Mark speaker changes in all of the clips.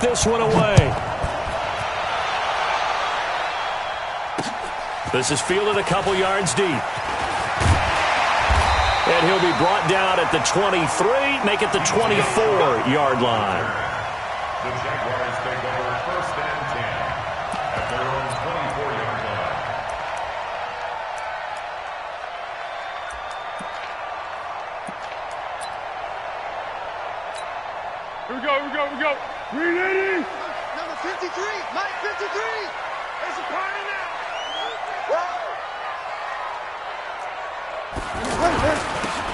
Speaker 1: this one away. This is fielded a couple yards deep. And he'll be brought down at the 23, make it the 24-yard line.
Speaker 2: The Jaguars take over 1st and 10 at their own 24-yard line.
Speaker 3: Here we go, here we go, here we go. Ready?
Speaker 4: Number 53, Mike 53. There's a party now.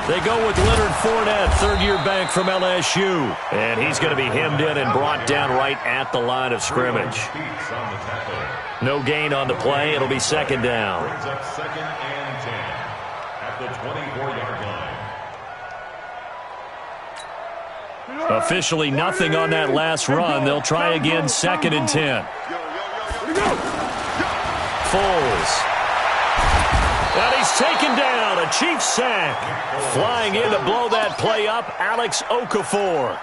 Speaker 1: They go with Leonard Fournette, third-year back from LSU. And he's going to be hemmed in and brought down right at the line of scrimmage. No gain on the play. It'll be second down.
Speaker 2: Brings up 2nd and 10 at the 24-yard line.
Speaker 1: Officially nothing on that last run. They'll try again, 2nd and 10. Foles. And he's taken down, a Chiefs sack. Flying in to blow that play up, Alex Okafor.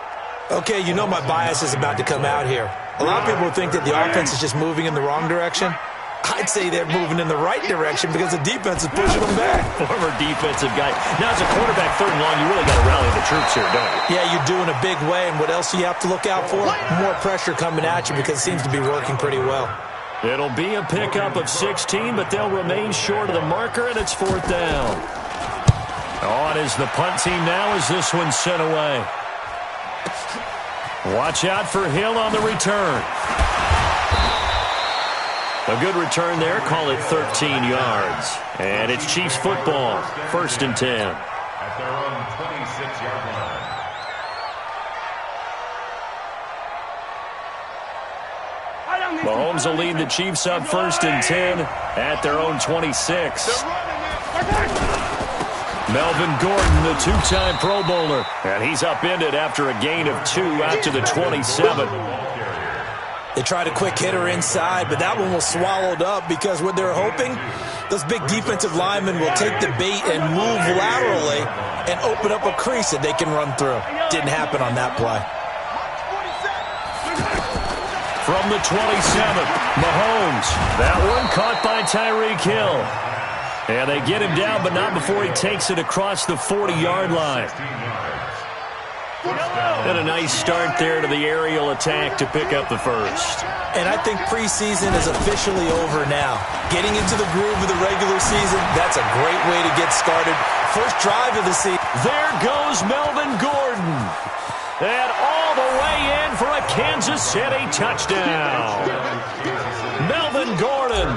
Speaker 5: Okay, you know my bias is about to come out here. A lot of people think that the offense is just moving in the wrong direction. I'd say they're moving in the right direction because the defense is pushing them back.
Speaker 1: Former defensive guy. Now, as a quarterback, 3rd and long, you really got to rally the troops here, don't you?
Speaker 5: Yeah, you do in a big way, and what else do you have to look out for? More pressure coming at you because it seems to be working pretty well.
Speaker 1: It'll be a pickup of 16, but they'll remain short of the marker, and it's 4th down. On is the punt team now as this one's sent away. Watch out for Hill on the return. A good return there. Call it 13 yards. And it's Chiefs football. 1st and 10.
Speaker 2: At their own 26-yard line.
Speaker 1: Mahomes will lead the Chiefs up 1st and 10 at their own 26. Melvin Gordon, the 2-time Pro Bowler. And he's upended after a gain of 2 out to the 27.
Speaker 5: They tried a quick hitter inside, but that one was swallowed up because what they're hoping, those big defensive linemen will take the bait and move laterally and open up a crease that they can run through. Didn't happen on that play.
Speaker 1: From the 27th, Mahomes. That one caught by Tyreek Hill. And they get him down, but not before he takes it across the 40-yard line. And a nice start there to the aerial attack to pick up the first.
Speaker 5: And I think preseason is officially over now. Getting into the groove of the regular season, that's a great way to get started. First drive of the season.
Speaker 1: There goes Melvin Gordon. And all the way in for a Kansas City touchdown. Melvin Gordon,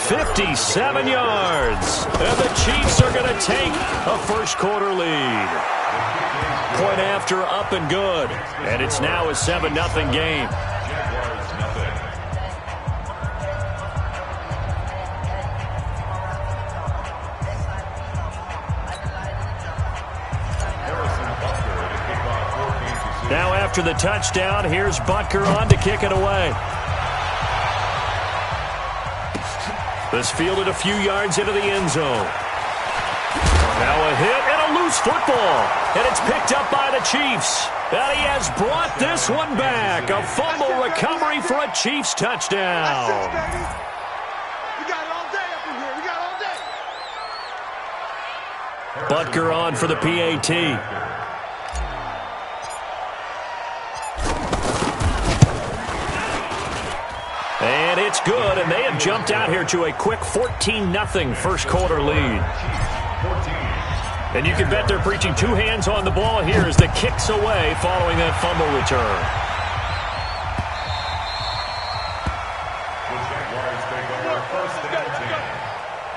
Speaker 1: 57 yards. And the Chiefs are going to take a first-quarter lead. Point after, up and good. And it's now a 7-0 game.
Speaker 2: Jaguars nothing.
Speaker 1: Now after the touchdown, here's Butker on to kick it away. This fielded a few yards into the end zone. Now a hit and a loose football. And it's picked up by the Chiefs. And he has brought this one back. A fumble recovery for a Chiefs touchdown.
Speaker 4: We got it all day up in here. We got it all day.
Speaker 1: Butker on for the PAT. And it's good, and they have jumped out here to a quick 14-0 first-quarter lead. And you can bet they're preaching 2 hands on the ball here as the kick's away following that fumble return.
Speaker 2: The Jaguars take over 1st and 10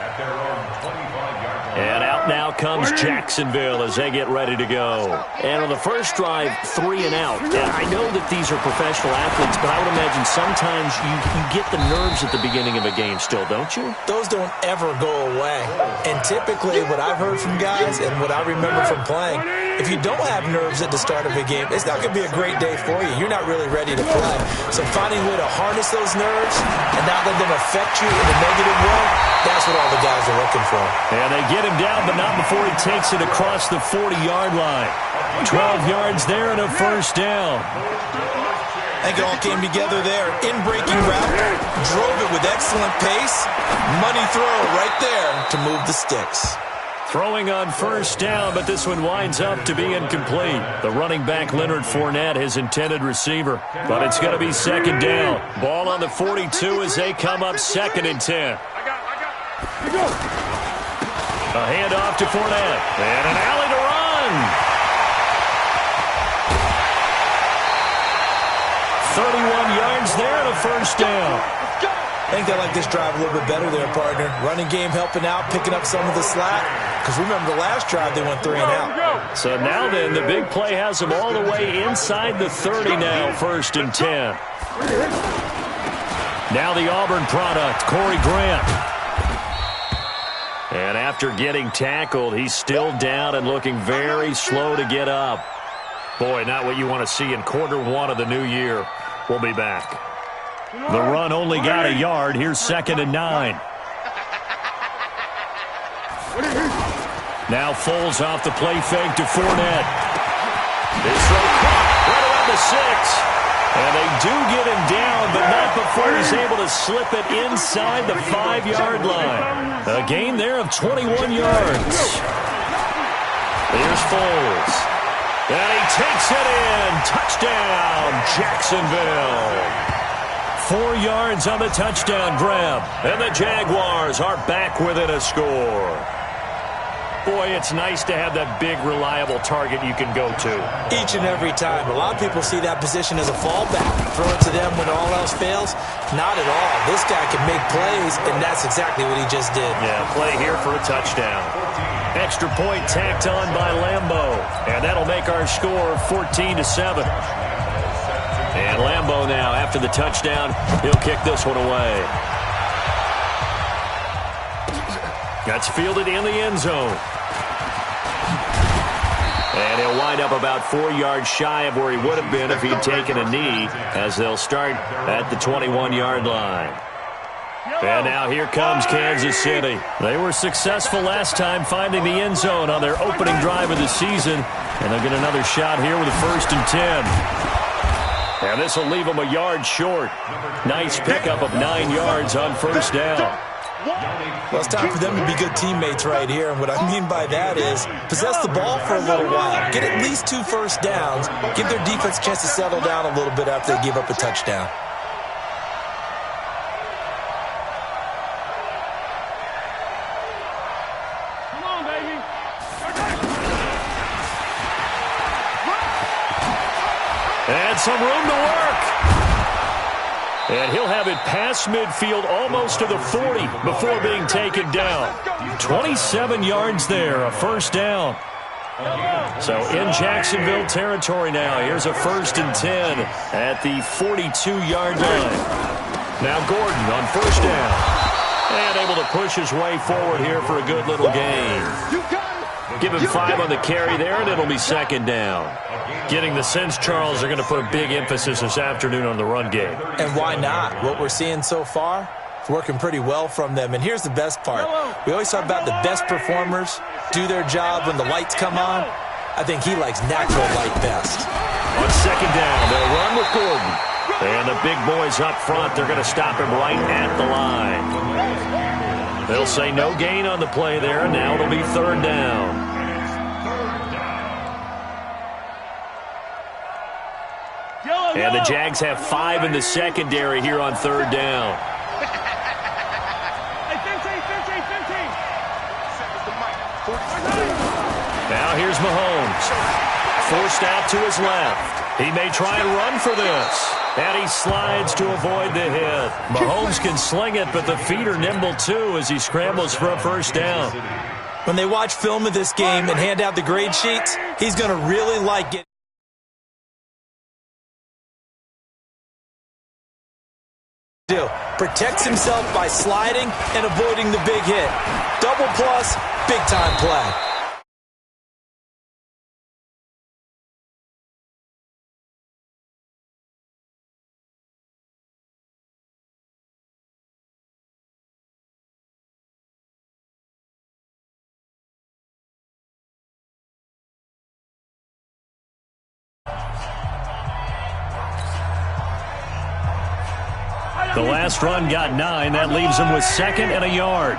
Speaker 2: at their own 25-yard line.
Speaker 1: And out now comes Jacksonville as they get ready to go. And on the first drive, 3 and out. And I know that these are professional athletes, but I would imagine sometimes you get the nerves at the beginning of a game still, don't you?
Speaker 5: Those don't ever go away. And typically what I've heard from guys and what I remember from playing, if you don't have nerves at the start of a game, it's not going to be a great day for you. You're not really ready to play. So finding a way to harness those nerves and not let them affect you in a negative way, that's what all the guys are looking for.
Speaker 1: And they get him down, but not before he takes it across the 40-yard line. 12 yards there and a first down.
Speaker 5: I think it all came together there. In-breaking route, drove it with excellent pace. Money throw right there to move the sticks.
Speaker 1: Throwing on first down, but this one winds up to be incomplete. The running back, Leonard Fournette, his intended receiver. But it's going to be second down. Ball on the 42 as they come up 2nd and 10. A handoff to Fournette. And an alley to run. 31 yards there and a first down.
Speaker 5: I think they like this drive a little bit better there, partner. Running game helping out, picking up some of the slack. Because remember, the last drive they went 3 and out.
Speaker 1: So now then, the big play has them all the way inside the 30 now, 1st and 10. Now the Auburn product, Corey Grant. And after getting tackled, he's still down and looking very slow to get up. Boy, not what you want to see in quarter 1 of the new year. We'll be back. The run only got a yard. Here's 2nd and 9. Now Foles off the play fake to Fournette. This throw caught right around the 6. And they do get him down, but not before he's able to slip it inside the 5-yard line. A gain there of 21 yards. Here's Foles. And he takes it in. Touchdown, Jacksonville. 4 yards on the touchdown grab. And the Jaguars are back within a score. Boy, it's nice to have that big, reliable target you can go to.
Speaker 5: Each and every time. A lot of people see that position as a fallback. Throw it to them when all else fails. Not at all. This guy can make plays, and that's exactly what he just did.
Speaker 1: Yeah, play here for a touchdown. Extra point tacked on by Lambeau. And that'll make our score 14-7. And Lambeau now, after the touchdown, he'll kick this one away. That's fielded in the end zone. And he'll wind up about 4 yards shy of where he would have been if he'd taken a knee, as they'll start at the 21-yard line. And now here comes Kansas City. They were successful last time finding the end zone on their opening drive of the season. And they'll get another shot here with a 1st and 10. And this will leave them a yard short. Nice pickup of 9 yards on first down.
Speaker 5: Well, it's time for them to be good teammates right here. And what I mean by that is possess the ball for a little while. Get at least 2 first downs. Give their defense a chance to settle down a little bit after they give up a touchdown.
Speaker 3: Come on, baby.
Speaker 1: And some room to work. And he'll have it past midfield almost to the 40 before being taken down. 27 yards there, a first down. So in Jacksonville territory now. Here's a 1st and 10 at the 42-yard line. Now Gordon on first down. And able to push his way forward here for a good little gain. Give him 5 on the carry there, and it'll be 2nd down. Getting the sense, Charles, they're going to put a big emphasis this afternoon on the run game.
Speaker 5: And why not? What we're seeing so far, it's working pretty well from them. And here's the best part. We always talk about the best performers do their job when the lights come on. I think he likes natural light best.
Speaker 1: On 2nd down, they'll run with Gordon. And the big boys up front, they're going to stop him right at the line. They'll say no gain on the play there. Now it'll be 3rd down. And the Jags have 5 in the secondary here on 3rd down. Now here's Mahomes. Forced out to his left. He may try and run for this. And he slides to avoid the hit. Mahomes can sling it, but the feet are nimble too as he scrambles for a 1st down.
Speaker 5: When they watch film of this game and hand out the grade sheets, he's going to really like it. Protects himself by sliding and avoiding the big hit. Double plus, big time play.
Speaker 1: The last run got 9. That leaves him with 2nd and a yard.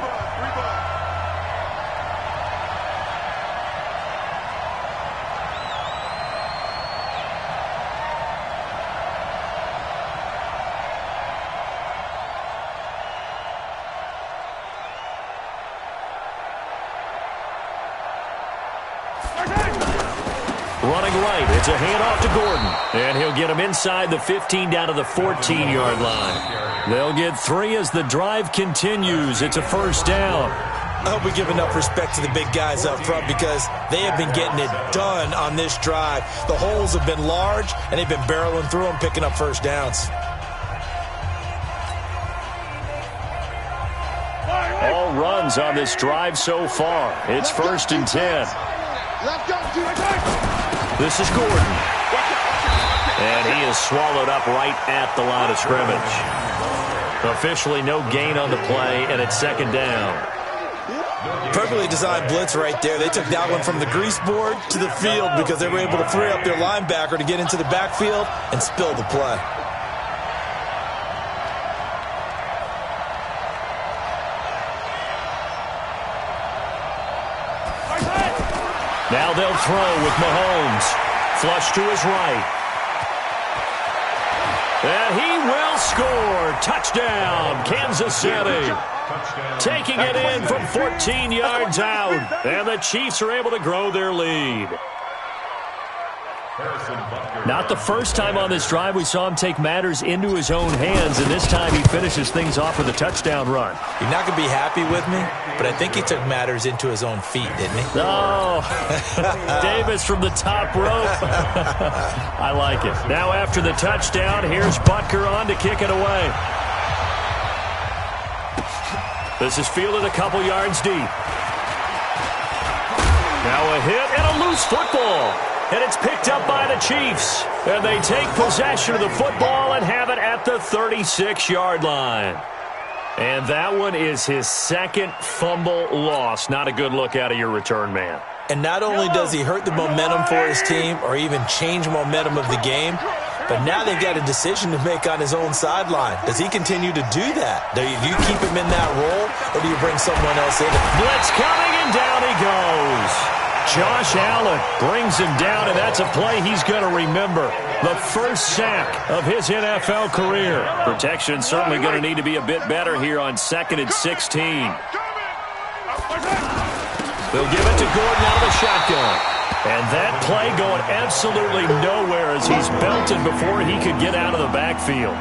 Speaker 1: Running right, it's a handoff to Gordon. And he'll get him inside the 15 down to the 14-yard line. They'll get 3 as the drive continues. It's a first down.
Speaker 5: I hope we give enough respect to the big guys up front because they have been getting it done on this drive. The holes have been large, and they've been barreling through them, picking up first downs.
Speaker 1: All runs on this drive so far. It's 1st and 10. This is Gordon. And he is swallowed up right at the line of scrimmage. Officially no gain on the play, and it's 2nd down.
Speaker 5: Perfectly designed blitz right there. They took that one from the grease board to the field because they were able to free up their linebacker to get into the backfield and spill the play.
Speaker 1: Now they'll throw with Mahomes. Flush to his right. And he will score. Touchdown, Kansas City. Taking it in from 14 yards out. And the Chiefs are able to grow their lead. Not the first time on this drive we saw him take matters into his own hands, and this time he finishes things off with a touchdown run.
Speaker 5: You're not going to be happy with me, but I think he took matters into his own feet, didn't he?
Speaker 1: Oh, Davis from the top rope. I like it. Now after the touchdown, here's Butker on to kick it away. This is fielded a couple yards deep. Now a hit and a loose football. And it's picked up by the Chiefs. And they take possession of the football and have it at the 36-yard line. And that one is his 2nd fumble loss. Not a good look out of your return man.
Speaker 5: And not only does he hurt the momentum for his team or even change momentum of the game, but now they've got a decision to make on his own sideline. Does he continue to do that? Do you keep him in that role, or do you bring someone else in?
Speaker 1: Blitz coming, and down he goes. Josh Allen brings him down, and that's a play he's going to remember. The first sack of his NFL career. Protection certainly going to need to be a bit better here on 2nd and 16. They'll give it to Gordon out of the shotgun. And that play going absolutely nowhere as he's belted before he could get out of the backfield.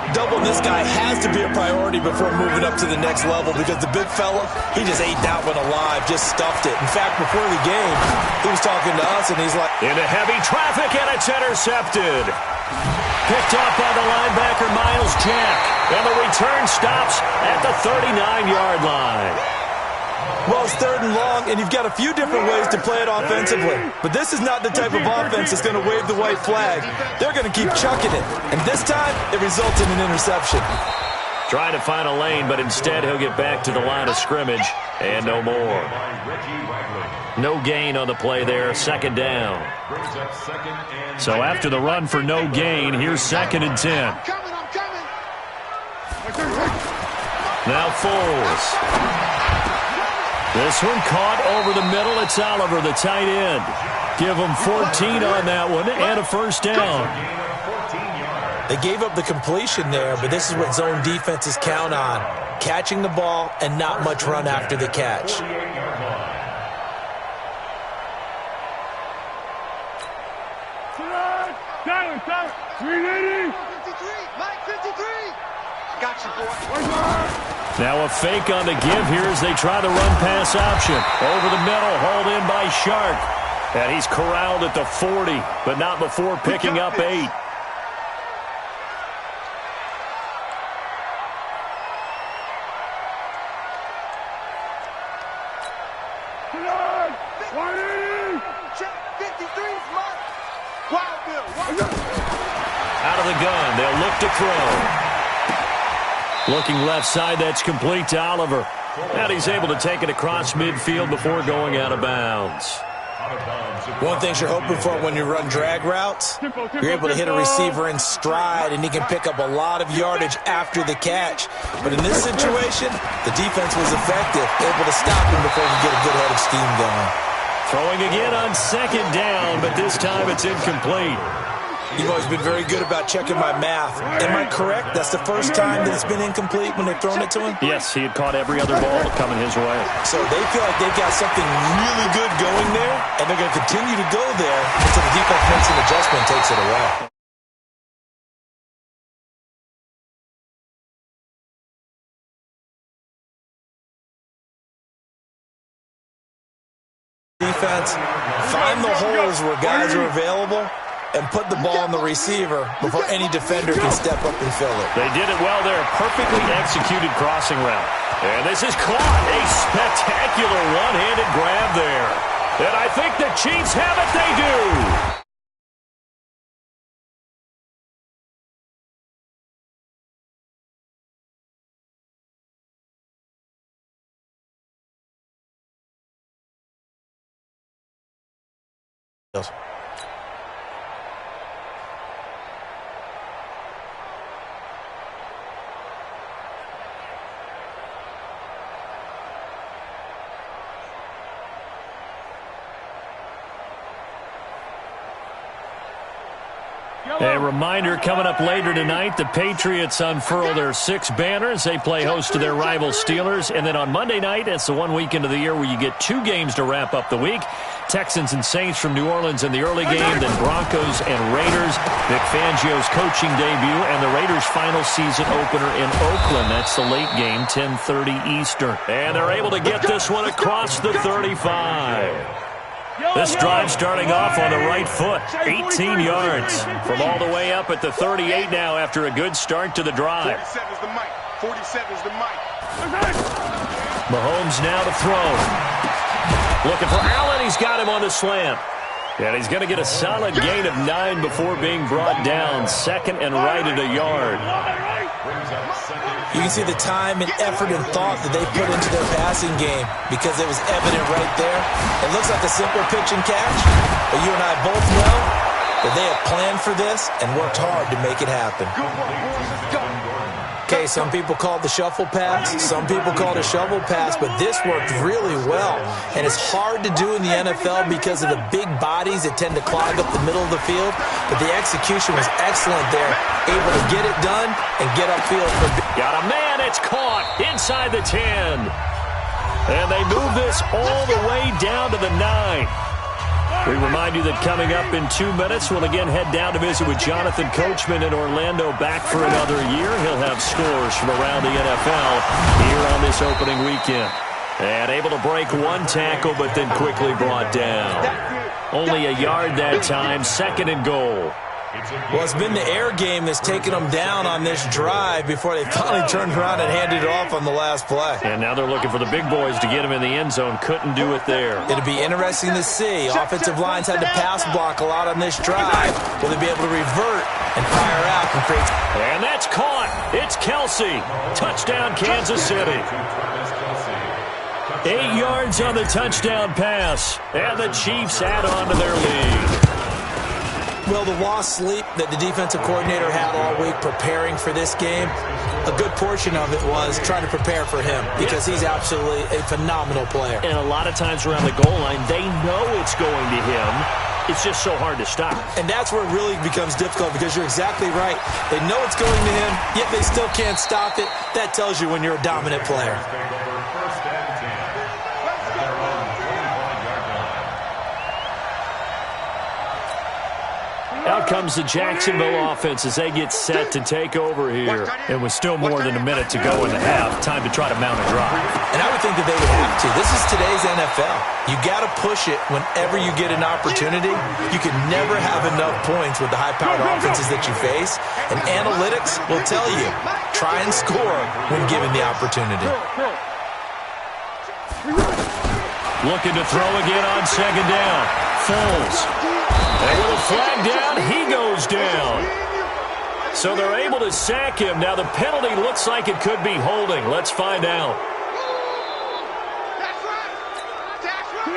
Speaker 5: Doubling this guy has to be a priority before moving up to the next level because the big fella, he just ate that one alive, just stuffed it. In fact, before the game, he was talking to us, and he's like...
Speaker 1: Into heavy traffic, and it's intercepted. Picked off by the linebacker, Miles Jack. And the return stops at the 39-yard line.
Speaker 5: Well, it's 3rd and long, and you've got a few different ways to play it offensively. But this is not the type of offense that's going to wave the white flag. They're going to keep chucking it. And this time, it results in an interception.
Speaker 1: Trying to find a lane, but instead he'll get back to the line of scrimmage. And no more. No gain on the play there. 2nd down. So after the run for no gain, here's 2nd and 10. Now Foles. This one caught over the middle. It's Oliver, the tight end. Give him 14 on that one and a first down.
Speaker 5: They gave up the completion there, but this is what zone defenses count on. Catching the ball and not much run after the catch.
Speaker 3: Silence. 380.
Speaker 4: 53. Mike 53. Got you, boy.
Speaker 1: Now a fake on the give here as they try the run-pass option. Over the middle, hauled in by Shark. And he's corralled at the 40, but not before picking up 8. Out of the gun, they'll look to throw. Looking left side, that's complete to Oliver. And he's able to take it across midfield before going out of bounds.
Speaker 5: One thing you're hoping for when you run drag routes, you're able to hit a receiver in stride, and he can pick up a lot of yardage after the catch. But in this situation, the defense was effective, able to stop him before he could get a good head of steam going.
Speaker 1: Throwing again on second down, but this time it's incomplete.
Speaker 5: You've always been very good about checking my math. Am I correct? That's the first time that it's been incomplete when they've thrown it to him?
Speaker 1: Yes, he had caught every other ball coming his way.
Speaker 5: So they feel like they've got something really good going there, and they're going to continue to go there until the defense makes an adjustment and takes it away. Defense, find the holes where guys are available and put the ball on the receiver before any defender can step up and fill it.
Speaker 1: They did it well there. Perfectly executed crossing route. And this is caught. A spectacular one-handed grab there. And I think the Chiefs have it. They do.
Speaker 5: Yes.
Speaker 1: A reminder coming up later tonight, the Patriots unfurl their 6 banners. They play host to their rival Steelers. And then on Monday night, it's the one weekend of the year where you get 2 games to wrap up the week. Texans and Saints from New Orleans in the early game, then Broncos and Raiders. Vic Fangio's coaching debut and the Raiders' final season opener in Oakland. That's the late game, 10:30 Eastern. And they're able to get this one across the 35. This drive starting off on the right foot, 18 yards from all the way up at the 38 now after a good start to the drive.
Speaker 4: 47 is the mic. 47 is the mic.
Speaker 1: Mahomes now to throw. Looking for Allen. He's got him on the slant. And he's going to get a solid gain of 9 before being brought down. Second and right at a yard.
Speaker 5: You can see the time and effort and thought that they put into their passing game because it was evident right there. It looks like a simple pitch and catch, but you and I both know that they have planned for this and worked hard to make it happen. Okay, some people call it the shuffle pass. Some people call it a shovel pass, but this worked really well. And it's hard to do in the NFL because of the big bodies that tend to clog up the middle of the field. But the execution was excellent there. Able to get it done and get upfield.
Speaker 1: Got a man. It's caught inside the 10. And they move this all the way down to the 9. We remind you that coming up in 2 minutes, we'll again head down to visit with Jonathan Coachman in Orlando, back for another year. He'll have scores from around the NFL here on this opening weekend. And able to break 1 tackle, but then quickly brought down. Only a yard that time, 2nd and goal.
Speaker 5: Well, it's been the air game that's taken them down on this drive before they finally turned around and handed it off on the last play.
Speaker 1: And now they're looking for the big boys to get him in the end zone. Couldn't do it there.
Speaker 5: It'll be interesting to see. Offensive lines had to pass block a lot on this drive. Will they be able to revert and fire out and create?
Speaker 1: And that's caught. It's Kelsey. Touchdown, Kansas City. 8 yards on the touchdown pass. And the Chiefs add on to their lead.
Speaker 5: Well, the lost sleep that the defensive coordinator had all week preparing for this game, a good portion of it was trying to prepare for him because he's absolutely a phenomenal player.
Speaker 1: And a lot of times around the goal line, they know it's going to him. It's just so hard to stop.
Speaker 5: And that's where it really becomes difficult because you're exactly right. They know it's going to him, yet they still can't stop it. That tells you when you're a dominant player.
Speaker 1: Out comes the Jacksonville offense as they get set to take over here. And with still more than a minute to go in the half, time to try to mount a drive.
Speaker 5: And I would think that they would have to. This is today's NFL. You got to push it whenever you get an opportunity. You can never have enough points with the high-powered offenses that you face. And analytics will tell you, try and score when given the opportunity.
Speaker 1: Looking to throw again on 2nd down. Foles. And with a flag down, he goes down. So they're able to sack him. Now the penalty looks like it could be holding. Let's find out.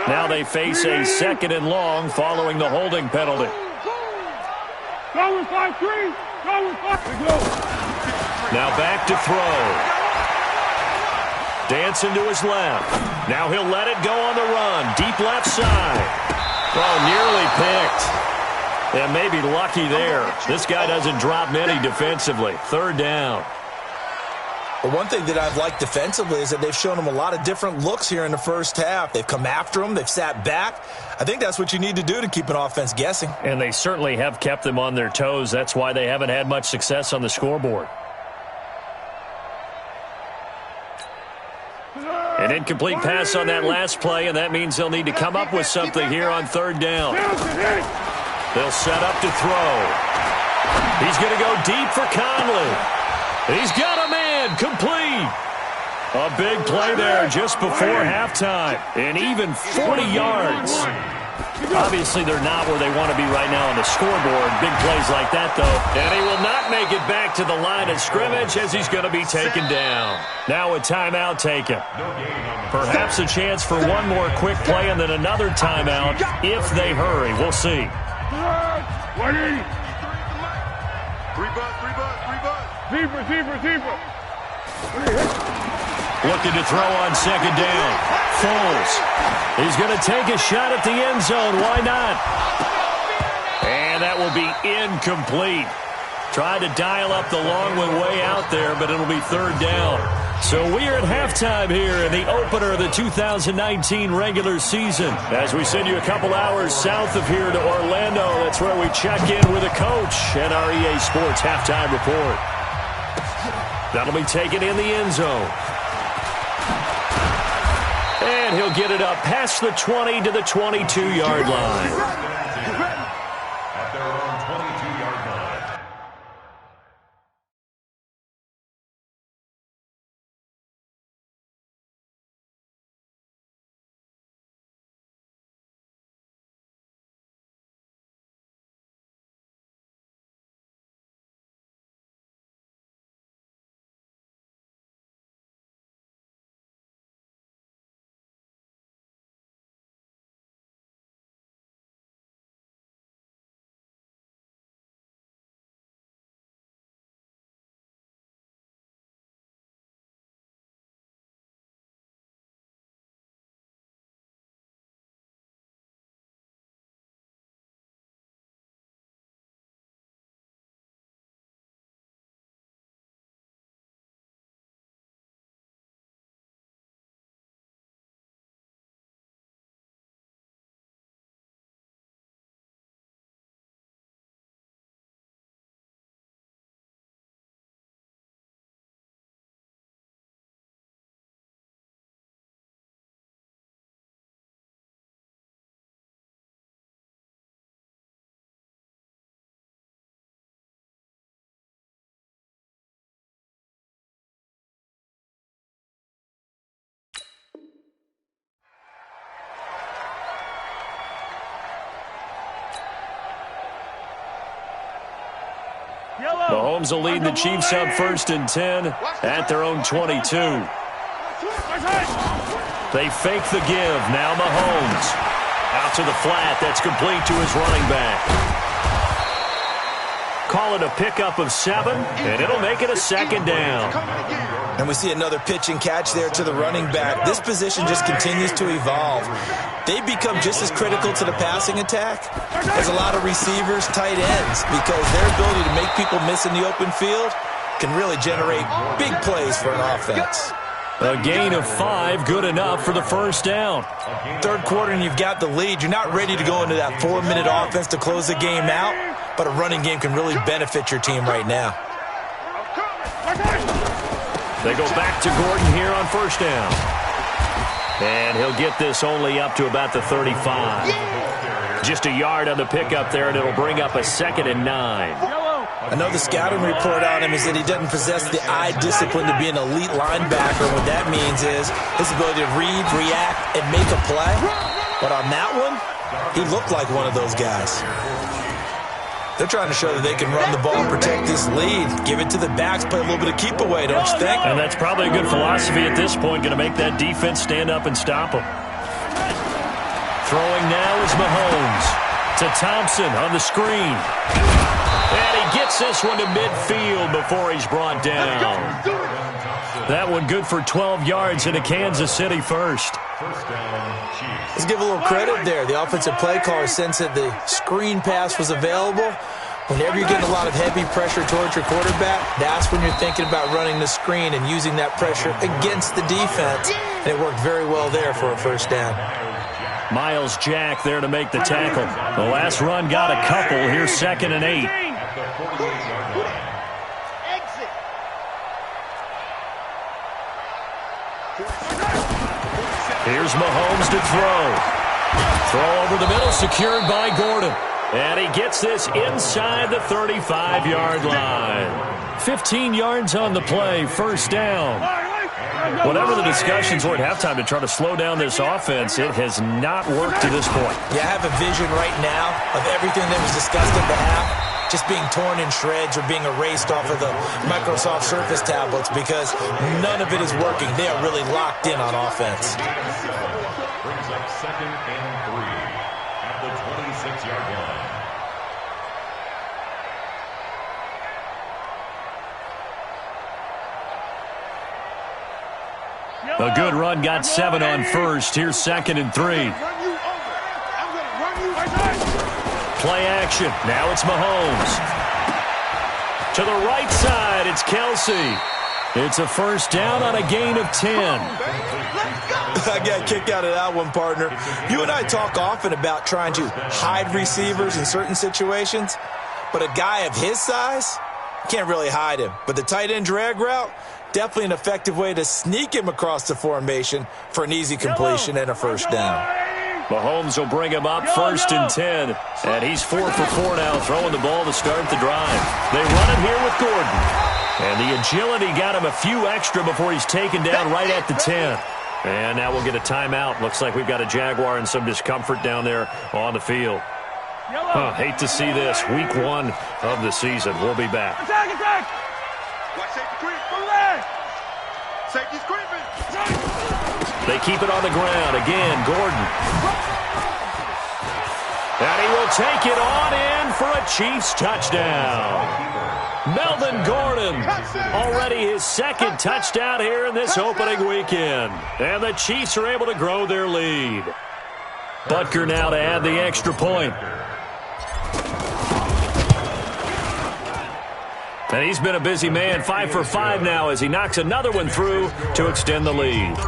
Speaker 1: Now they face a 2nd and long following the holding penalty.
Speaker 3: Go with 5-3. Go with 5.
Speaker 1: Now back to throw. Dancing to his left. Now he'll let it go on the run. Deep left side. Oh, nearly picked. And maybe lucky there. This guy doesn't drop many defensively. 3rd down.
Speaker 5: But one thing that I've liked defensively is that they've shown him a lot of different looks here in the first half. They've come after him. They've sat back. I think that's what you need to do to keep an offense guessing.
Speaker 1: And they certainly have kept them on their toes. That's why they haven't had much success on the scoreboard. An incomplete pass on that last play, and that means they'll need to come up with something here on 3rd down. They'll set up to throw. He's going to go deep for Conley. He's got a man, complete. A big play there just before halftime, and even 40 yards. Obviously, they're not where they want to be right now on the scoreboard. Big plays like that, though. And he will not make it back to the line of scrimmage as he's going to be taken down. Now a timeout taken. Perhaps a chance for one more quick play and then another timeout if they hurry. We'll see.
Speaker 3: 180. Receiver.
Speaker 1: Looking to throw on 2nd down. Foles. He's going to take a shot at the end zone. Why not? And that will be incomplete. Tried to dial up the long one way out there, but it'll be 3rd down. So we are at halftime here in the opener of the 2019 regular season. As we send you a couple hours south of here to Orlando, that's where we check in with a coach and our EA Sports halftime report. That'll be taken in the end zone. And he'll get it up past the 20 to the 22-yard line.
Speaker 2: At their own 22-yard line.
Speaker 1: Mahomes will lead the Chiefs up 1st and 10 at their own 22. They fake the give. Now Mahomes. Out to the flat. That's complete to his running back. Call it a pickup of 7, and it'll make it a 2nd down.
Speaker 5: And we see another pitch and catch there to the running back. This position just continues to evolve. They become just as critical to the passing attack as a lot of receivers, tight ends, because their ability to make people miss in the open field can really generate big plays for an offense.
Speaker 1: A gain of 5, good enough for the 1st down.
Speaker 5: 3rd quarter and you've got the lead. You're not ready to go into that 4-minute offense to close the game out, but a running game can really benefit your team right now.
Speaker 1: They go back to Gordon here on 1st down. And he'll get this only up to about the 35. Just a yard on the pickup there, and it'll bring up a 2nd and 9.
Speaker 5: I know the scouting report on him is that he doesn't possess the eye discipline to be an elite linebacker. What that means is his ability to read, react, and make a play. But on that one, he looked like one of those guys. They're trying to show that they can run the ball and protect this lead. Give it to the backs, play a little bit of keep away, don't you think?
Speaker 1: And that's probably a good philosophy at this point, going to make that defense stand up and stop them. Throwing now is Mahomes to Thompson on the screen. And he gets this one to midfield before he's brought down. That one good for 12 yards into Kansas City first.
Speaker 5: Let's give a little credit there. The offensive play caller sensed that the screen pass was available. Whenever you're getting a lot of heavy pressure towards your quarterback, that's when you're thinking about running the screen and using that pressure against the defense. And it worked very well there for a first down.
Speaker 1: Miles Jack there to make the tackle. The last run got a couple. Here's 2nd and 8. Here's Mahomes to throw. Throw over the middle, secured by Gordon. And he gets this inside the 35-yard line. 15 yards on the play, first down. Whatever the discussions were at halftime to try to slow down this offense, it has not worked to this point.
Speaker 5: Yeah, I have a vision right now of everything that was discussed at the half just being torn in shreds or being erased off of the Microsoft Surface tablets because none of it is working. They are really locked in on offense.
Speaker 2: Brings up 2nd and 3 at the 26-yard line.
Speaker 1: A good run got 7 on first. Here's 2nd and 3. Play action. Now it's Mahomes. To the right side, it's Kelsey. It's a first down on a gain of 10.
Speaker 5: I got kicked out of that one, partner. You and I talk often about trying to hide receivers in certain situations, but a guy of his size, can't really hide him. But the tight end drag route, definitely an effective way to sneak him across the formation for an easy completion and a first down.
Speaker 1: Mahomes will bring him up 1st and 10. And he's 4 for 4 now, throwing the ball to start the drive. They run it here with Gordon. And the agility got him a few extra before he's taken down right at the 10. And now we'll get a timeout. Looks like we've got a Jaguar and some discomfort down there on the field. Hate to see this. Week 1 of the season. We'll be back.
Speaker 3: Attack, attack!
Speaker 4: Watch safety creep. Safety's creeping.
Speaker 1: They keep it on the ground. Again, Gordon. And he will take it on in for a Chiefs touchdown. Melvin Gordon, already his 2nd touchdown here in this opening weekend. And the Chiefs are able to grow their lead. Butker now to add the extra point. And he's been a busy man, 5 for 5 now as he knocks another one through to extend the lead.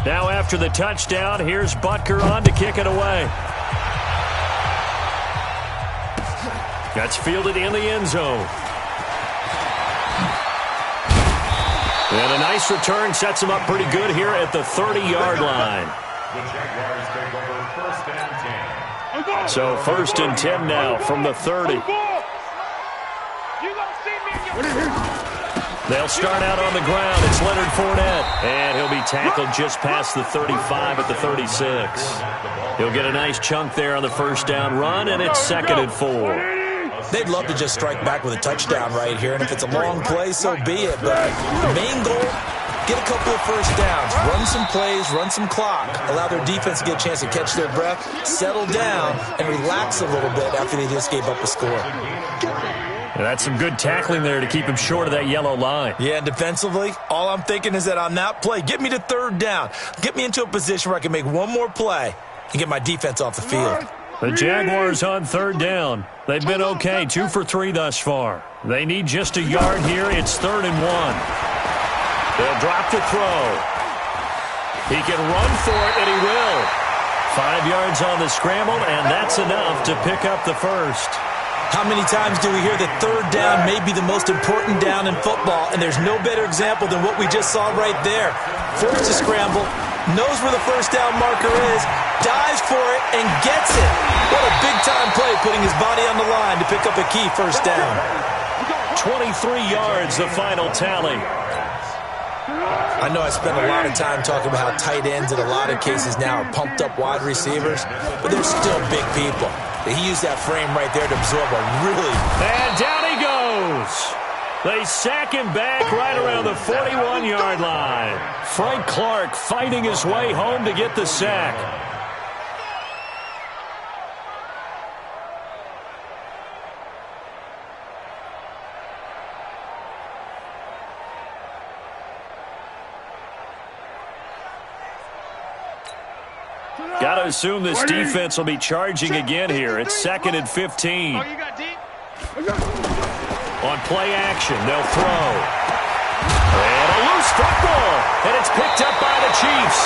Speaker 1: Now after the touchdown, here's Butker on to kick it away. That's fielded in the end zone. And a nice return sets him up pretty good here at the 30-yard line.
Speaker 2: The Jaguars take over 1st and 10.
Speaker 1: So 1st and 10 now from the 30. They'll start out on the ground. It's Leonard Fournette. And he'll be tackled just past the 35 at the 36. He'll get a nice chunk there on the first down run, and it's 2nd and 4.
Speaker 5: They'd love to just strike back with a touchdown right here, and if it's a long play, so be it. But the main goal, get a couple of first downs, run some plays, run some clock, allow their defense to get a chance to catch their breath, settle down, and relax a little bit after they just gave up a score.
Speaker 1: And that's some good tackling there to keep him short of that yellow line.
Speaker 5: Yeah, defensively, all I'm thinking is that on that play, get me to 3rd down. Get me into a position where I can make one more play and get my defense off the field.
Speaker 1: The Jaguars on 3rd down. They've been okay, 2 for 3 thus far. They need just a yard here. It's 3rd and 1. They'll drop the throw. He can run for it, and he will. 5 yards on the scramble, and that's enough to pick up the first.
Speaker 5: How many times do we hear that 3rd down may be the most important down in football, and there's no better example than what we just saw right there. Forced to scramble, knows where the first down marker is, dives for it, and gets it. What a big-time play, putting his body on the line to pick up a key first down.
Speaker 1: 23 yards, the final tally.
Speaker 5: I know I spend a lot of time talking about how tight ends in a lot of cases now are pumped-up wide receivers, but they're still big people. He used that frame right there to absorb a really...
Speaker 1: And down he goes. They sack him back right around the 41-yard line. Frank Clark fighting his way home to get the sack. Got to assume this defense will be charging again here. It's 2nd and 15. On play action, they'll throw. And a loose football. And it's picked up by the Chiefs.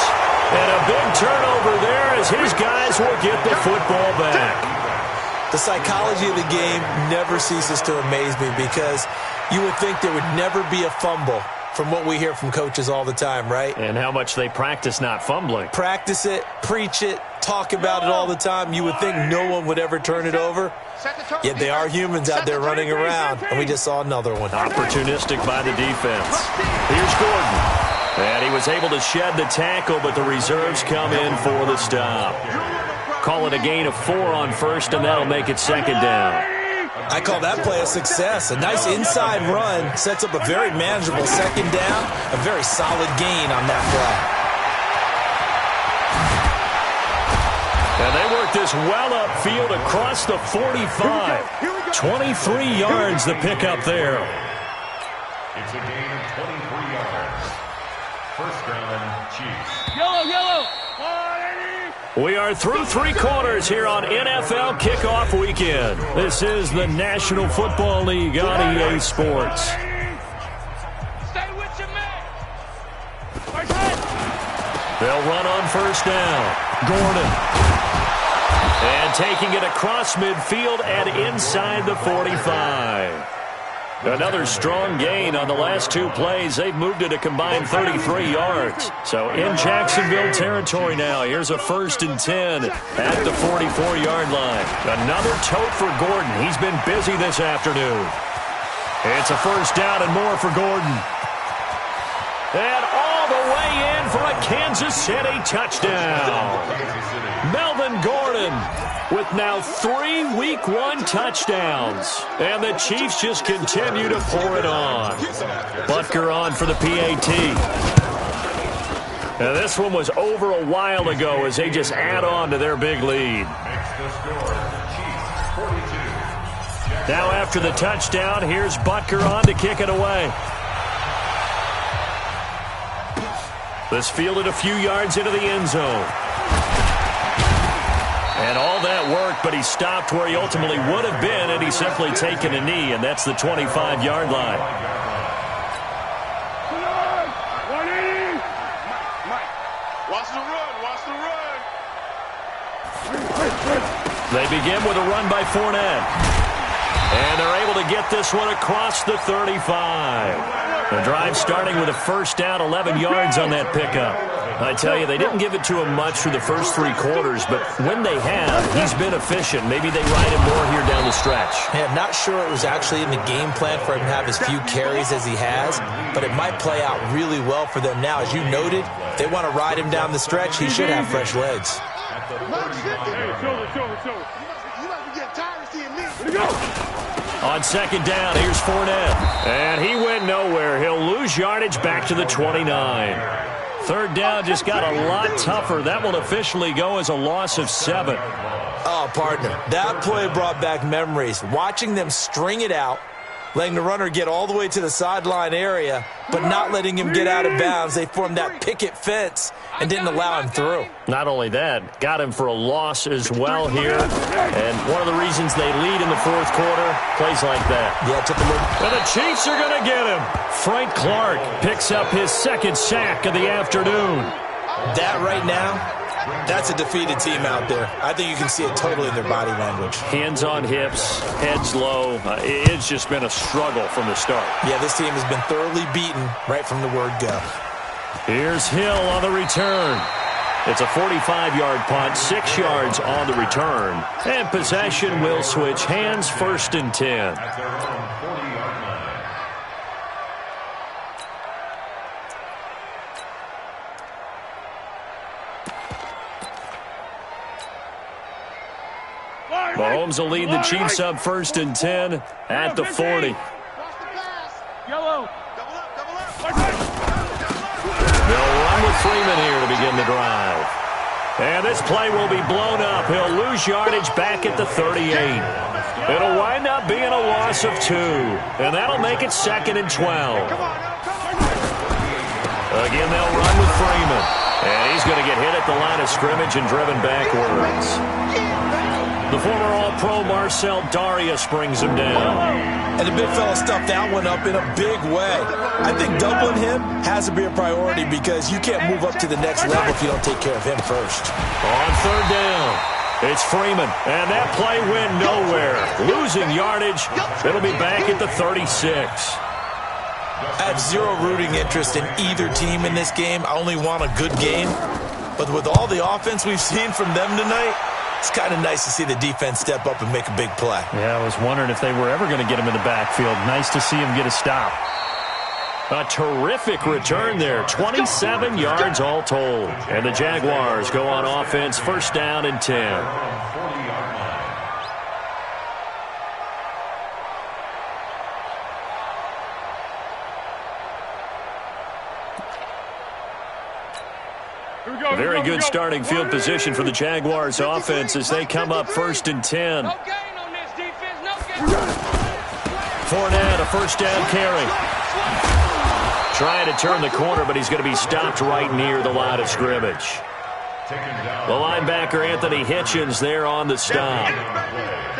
Speaker 1: And a big turnover there as his guys will get the football back.
Speaker 5: The psychology of the game never ceases to amaze me because you would think there would never be a fumble from what we hear from coaches all the time, right?
Speaker 1: And how much they practice not fumbling.
Speaker 5: Practice it, preach it, talk about it all the time. You would think no one would ever turn it over. Yet they are humans out there running around, and we just saw another one.
Speaker 1: Opportunistic by the defense. Here's Gordon. And he was able to shed the tackle, but the reserves come in for the stop. Call it a gain of 4 on first, and that'll make it 2nd down.
Speaker 5: I call that play a success. A nice inside run sets up a very manageable 2nd down. A very solid gain on that play.
Speaker 1: And they work this well upfield across the 45. 23 yards the pickup there.
Speaker 2: It's a gain of 23 yards. First down, Chiefs.
Speaker 3: Yellow.
Speaker 1: We are through 3 quarters here on NFL Kickoff Weekend. This is the National Football League on EA Sports.
Speaker 3: Stay with your man.
Speaker 1: They'll run on first down. Gordon. And taking it across midfield and inside the 45. Another strong gain on the last 2 plays. They've moved it a combined 33 yards. So in Jacksonville territory now. Here's a 1st and 10 at the 44-yard line. Another tote for Gordon. He's been busy this afternoon. It's a 1st down and more for Gordon. And all the way in for a Kansas City touchdown. Melvin Gordon with now 3 Week 1 touchdowns. And the Chiefs just continue to pour it on. Butker on for the PAT. Now this one was over a while ago as they just add on to their big lead. Now after the touchdown, here's Butker on to kick it away. This fielded a few yards into the end zone. And all that worked, but he stopped where he ultimately would have been, and he's simply taken a knee, and that's the 25-yard line.
Speaker 4: Watch the run.
Speaker 1: They begin with a run by Fournette. And they're able to get this one across the 35. The drive starting with a 1st down, 11 yards on that pickup. I tell you, they didn't give it to him much through the first 3 quarters, but when they have, he's been efficient. Maybe they ride him more here down the stretch.
Speaker 5: Yeah, I'm not sure it was actually in the game plan for him to have as few carries as he has, but it might play out really well for them now. As you noted, if they want to ride him down the stretch, he should have fresh legs.
Speaker 1: On 2nd down, here's Fournette. And he went nowhere. He'll lose yardage back to the 29. 3rd down just got a lot tougher. That will officially go as a loss of 7.
Speaker 5: Oh, partner, that play brought back memories. Watching them string it out, letting the runner get all the way to the sideline area, but not letting him get out of bounds. They formed that picket fence and didn't allow him through.
Speaker 1: Not only that, got him for a loss as well here. And one of the reasons they lead in the 4th quarter, plays like that.
Speaker 5: Yeah, took a look.
Speaker 1: And the Chiefs are going to get him. Frank Clark picks up his 2nd sack of the afternoon.
Speaker 5: That right now, that's a defeated team out there. I think you can see it totally in their body language.
Speaker 1: Hands on hips, heads low. It's just been a struggle from the start.
Speaker 5: Yeah, this team has been thoroughly beaten right from the word go.
Speaker 1: Here's Hill on the return. It's a 45-yard punt, 6 yards on the return. And possession will switch hands, 1st and 10. Mahomes will lead the Chiefs up 1st and 10 at the 40.
Speaker 3: Yellow.
Speaker 4: Double up, double up.
Speaker 1: They'll run with Freeman here to begin the drive. And this play will be blown up. He'll lose yardage back at the 38. It'll wind up being a loss of 2. And that'll make it 2nd and 12. Again, they'll run with Freeman. And he's going to get hit at the line of scrimmage and driven backwards. The former All-Pro Marcel Darius brings him down.
Speaker 5: And the big fella stuffed that one up in a big way. I think doubling him has to be a priority because you can't move up to the next level if you don't take care of him first.
Speaker 1: On 3rd down, it's Freeman. And that play went nowhere. Losing yardage. It'll be back at the 36.
Speaker 5: I have zero rooting interest in either team in this game. I only want a good game. But with all the offense we've seen from them tonight, it's kind of nice to see the defense step up and make a big play.
Speaker 1: Yeah, I was wondering if they were ever going to get him in the backfield. Nice to see him get a stop. A terrific return there. 27 yards all told. And the Jaguars go on offense, 1st down and 10. Very good starting field position for the Jaguars offense as they come up 1st and 10. Fournette, a 1st down carry. Trying to turn the corner, but he's going to be stopped right near the line of scrimmage. The linebacker, Anthony Hitchens, there on the stop.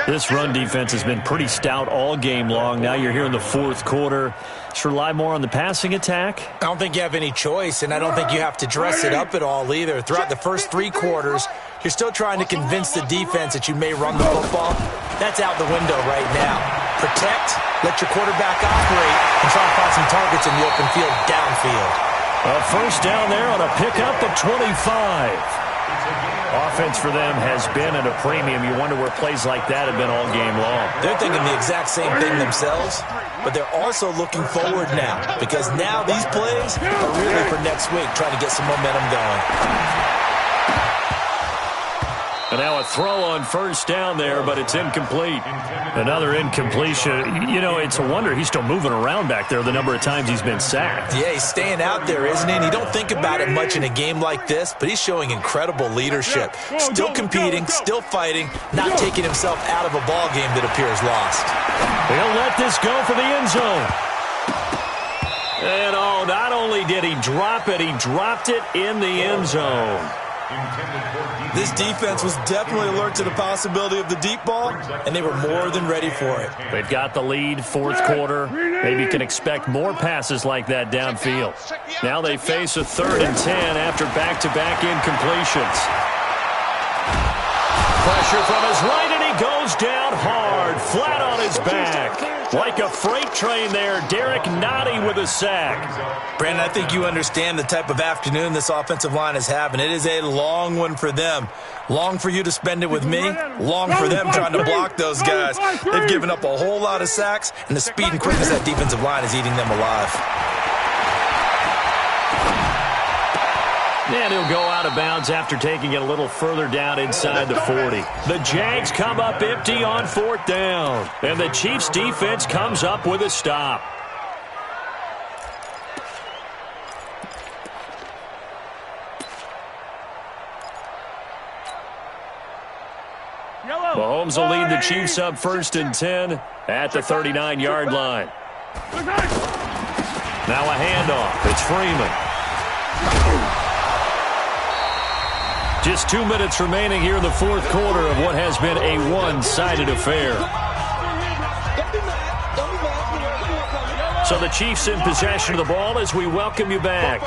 Speaker 1: This run defense has been pretty stout all game long. Now you're here in the 4th quarter. Just rely more on the passing attack?
Speaker 5: I don't think you have any choice, and I don't think you have to dress it up at all either. Throughout the first 3 quarters, you're still trying to convince the defense that you may run the football. That's out the window right now. Protect, let your quarterback operate, and try to find some targets in the open field downfield.
Speaker 1: A 1st down there on a pickup of 25. Offense for them has been at a premium. You wonder where plays like that have been all game long.
Speaker 5: They're thinking the exact same thing themselves, but they're also looking forward now because now these plays are really for next week, trying to get some momentum going.
Speaker 1: And now a throw on 1st down there, but it's incomplete. Another incompletion. You know, it's a wonder he's still moving around back there the number of times he's been sacked.
Speaker 5: Yeah, he's staying out there, isn't he? And you don't think about it much in a game like this, but he's showing incredible leadership. Still competing, still fighting, not taking himself out of a ball game that appears lost.
Speaker 1: He'll let this go for the end zone. And oh, not only did he drop it, he dropped it in the end zone.
Speaker 5: This defense was definitely alert to the possibility of the deep ball, and they were more than ready for it.
Speaker 1: They've got the lead, 4th quarter. Maybe you can expect more passes like that downfield. Now they face a 3rd and 10 after back-to-back incompletions. Pressure from his right, and he goes down hard, flat on his back. Like a freight train there, Derek Nottie with a sack.
Speaker 5: Brandon, I think you understand the type of afternoon this offensive line is having. It is a long one for them. Long for you to spend it with me. Long for them trying to block those guys. They've given up a whole lot of sacks, and the speed and quickness of that defensive line is eating them alive.
Speaker 1: And he'll go out of bounds after taking it a little further down inside the 40. The Jags come up empty on 4th down. And the Chiefs defense comes up with a stop. Mahomes will lead the Chiefs up 1st and 10 at the 39-yard line. Now a handoff. It's Freeman. Just 2 minutes remaining here in the 4th quarter of what has been a one-sided affair. So the Chiefs in possession of the ball as we welcome you back.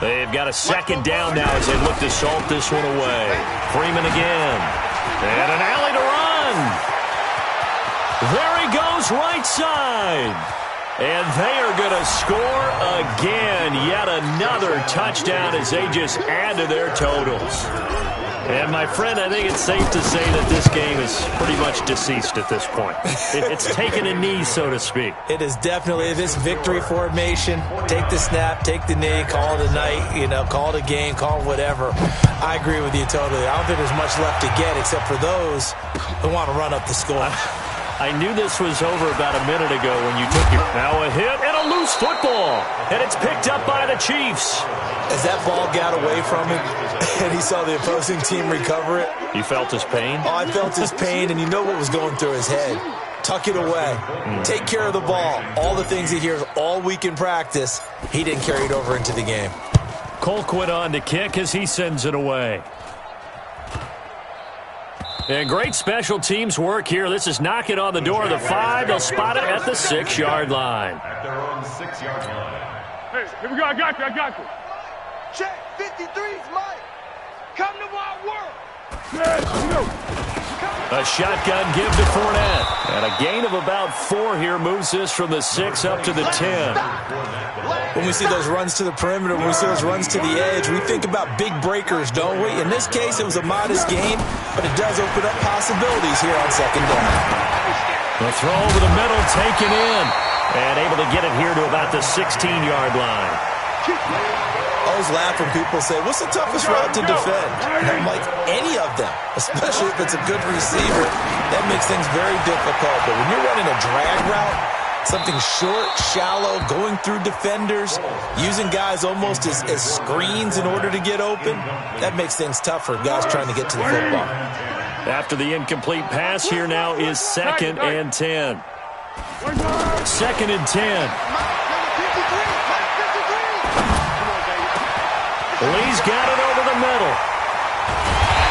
Speaker 1: They've got a 2nd down now as they look to salt this one away. Freeman again. And an alley to run. There he goes, right side. And they are going to score again. Yet another touchdown as they just add to their totals. And, my friend, I think it's safe to say that this game is pretty much deceased at this point. It's taken a knee, so to speak.
Speaker 5: It is definitely this victory formation. Take the snap, take the knee, call it a night, call it a game, call it whatever. I agree with you totally. I don't think there's much left to get except for those who want to run up the score.
Speaker 1: I knew this was over about a minute ago when you took your... Now a hit and a loose football. And it's picked up by the Chiefs.
Speaker 5: As that ball got away from him and he saw the opposing team recover it.
Speaker 1: You felt his pain?
Speaker 5: Oh, I felt his pain, and you know what was going through his head. Tuck it away. Take care of the ball. All the things he hears all week in practice, he didn't carry it over into the game.
Speaker 1: Colquitt on to kick as he sends it away. And great special teams work here. This is knocking on the door of the 5. They'll spot it at the 6-yard line.
Speaker 2: At their own 6-yard line.
Speaker 3: Hey, here we go. I got you.
Speaker 4: Check, 53's mine. Come to my world.
Speaker 3: Yes, go.
Speaker 1: A shotgun give to Fournette. And a gain of about 4 here moves this from the 6 up to the 10.
Speaker 5: When we see those runs to the perimeter, when we see those runs to the edge, we think about big breakers, don't we? In this case, it was a modest gain, but it does open up possibilities here on second down.
Speaker 1: The throw over the middle taken in. And able to get it here to about the 16-yard line.
Speaker 5: I always laugh when people say, what's the toughest route to defend? And I'm like, any of them, especially if it's a good receiver. That makes things very difficult. But when you're running a drag route, something short, shallow, going through defenders, using guys almost as screens in order to get open, that makes things tough for guys trying to get to the football.
Speaker 1: After the incomplete pass, here now is 2nd and 10. 2nd and 10. Lee's got it over the middle.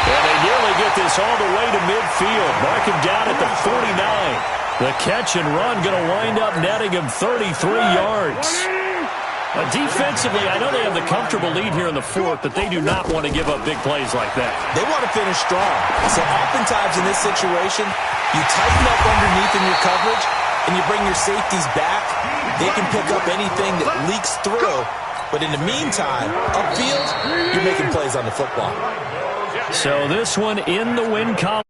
Speaker 1: And they nearly get this all the way to midfield. Mark him down at the 49. The catch and run going to wind up netting him 33 yards. Defensively, I know they have the comfortable lead here in the 4th, but they do not want to give up big plays like that.
Speaker 5: They want to finish strong. So oftentimes in this situation, you tighten up underneath in your coverage, and you bring your safeties back. They can pick up anything that leaks through. But in the meantime, upfield, you're making plays on the football.
Speaker 1: So this one in the win column.